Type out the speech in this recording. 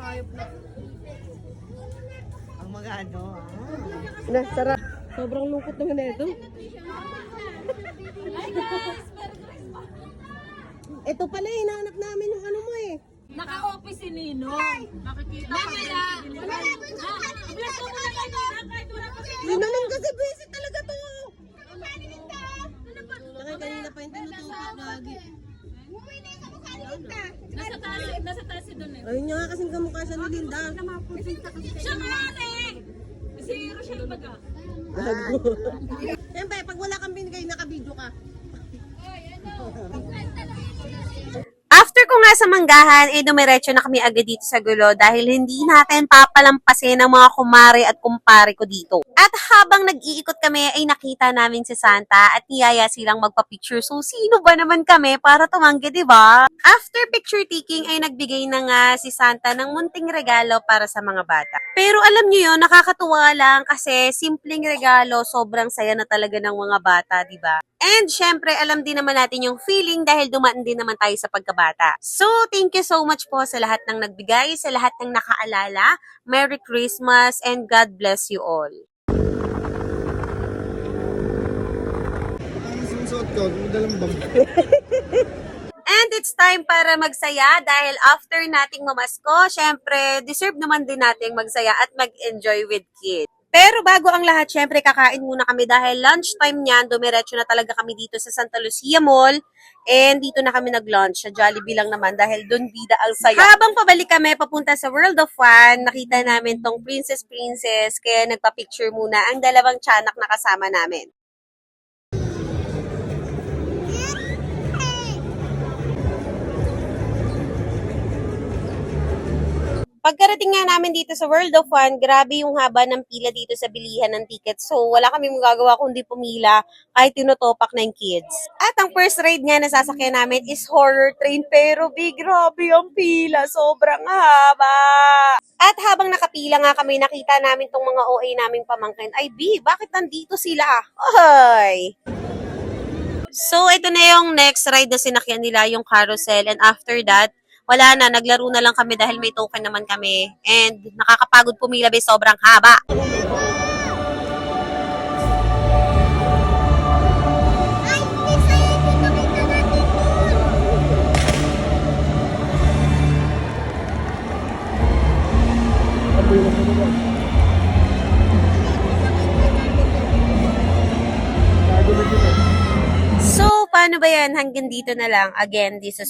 hayop na. Ang mga ano, Sarap. Sobrang lungkot naman na ito. Ito pala, hinahanap namin yung ano mo eh. Naka-office si Nino. Nakikita ka. Vlog ko muna kanina kahit wala pa si Hindi naman kasi busy talaga to. Kanina pa yung tinututok lagi. Nasa taas si Don eh. Ayun niya nga kasing kamukha siya ni Linda. Siya nga si Rochelle Baga. Siyempre, pag wala kang binigay, naka-video ka. After ko nga sa manggahan, dumiretso na kami agad dito sa gulo dahil hindi natin papalampasin ang mga kumare at kumpare ko dito. At habang nag-iikot kami ay nakita namin si Santa at niyaya silang magpa-picture. So, sino ba naman kami para tumanggi, di ba? After picture taking ay nagbigay na nga si Santa ng munting regalo para sa mga bata. Pero alam niyo yun, nakakatuwa lang kasi simpleng regalo, sobrang saya na talaga ng mga bata, di ba? And syempre, alam din naman natin yung feeling dahil dumaan din naman tayo sa pagkabata. So, thank you so much po sa lahat ng nagbigay, sa lahat ng nakaalala. Merry Christmas and God bless you all. ang sinusuot ko, madalang bang. And it's time para magsaya dahil after nating mamasko, syempre, deserve naman din nating magsaya at mag-enjoy with kids. Pero bago ang lahat, syempre, kakain muna kami dahil lunchtime niyan, dumiretso na talaga kami dito sa Santa Lucia Mall. And dito na kami nag-lunch sa Jollibee lang naman dahil doon bida ang saya. Habang pabalik kami papunta sa World of Fun, nakita namin tong Princess, kaya nagpa-picture muna ang dalawang tiyanak na kasama namin. Pagkarating nga namin dito sa World of Fun, grabe yung haba ng pila dito sa bilihan ng ticket. So, wala kami magagawa kundi pumila kahit tinutopak na yung kids. At ang first ride nga na sasakyan namin is horror train. Pero grabe ang pila. Sobrang haba. At habang nakapila nga kami, nakita namin tong mga OA naming pamangkin. Ay, bakit nandito sila? Ay! So, ito na yung next ride na sinakyan nila, yung carousel. And after that, wala na, naglaro na lang kami dahil may token naman kami. And nakakapagod pumila, sobrang haba. So, paano ba yan? Hanggang dito na lang. Again, this is